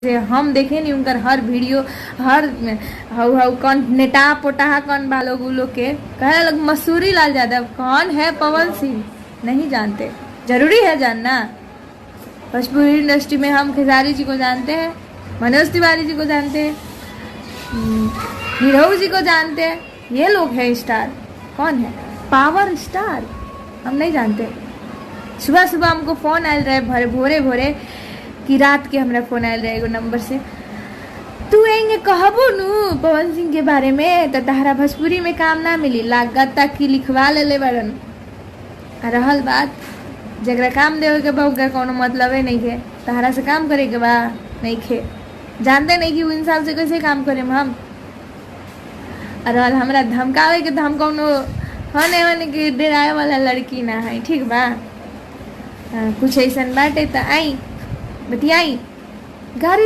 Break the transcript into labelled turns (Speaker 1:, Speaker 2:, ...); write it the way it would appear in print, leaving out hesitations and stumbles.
Speaker 1: से हम देखे नहीं उनकर हर वीडियो, हर हाउ हाउ कौन नेटा पोटा कौन बा लोग के कहे लोग मसूरी लाल यादव कौन है, पवन सिंह नहीं जानते। जरूरी है जानना। भोजपुरी इंडस्ट्री में हम खेसारी जी को जानते हैं, मनोज तिवारी जी को जानते हैं, नीरव जी को जानते हैं, ये लोग हैं स्टार। कौन है पावर स्टार, हम नहीं जानते। सुबह सुबह हमको फ़ोन आयल रहे भोरे भोरे कि रात के हमरा फ़ोन आयल रहे एगो नंबर से, तू एंगे कहबो नु पवन सिंह के बारे में तो तहरा भोजपुरी में काम ना मिली, लागत तक कि लिखवा ले बड़न। रहल बात जगरा काम देवे के बा कोनो मतलब है नहीं है, तहरा से काम करे के बा नहीं खे, जानते नहीं कि वो इंसान से कैसे काम करे हम। रहल हमरा धमकावे के तो हम कोनो होने होने के डराए वाला लड़की ना है, ठीक बा। कुछ ऐसा बाटे तो आई बतियाई गाड़ी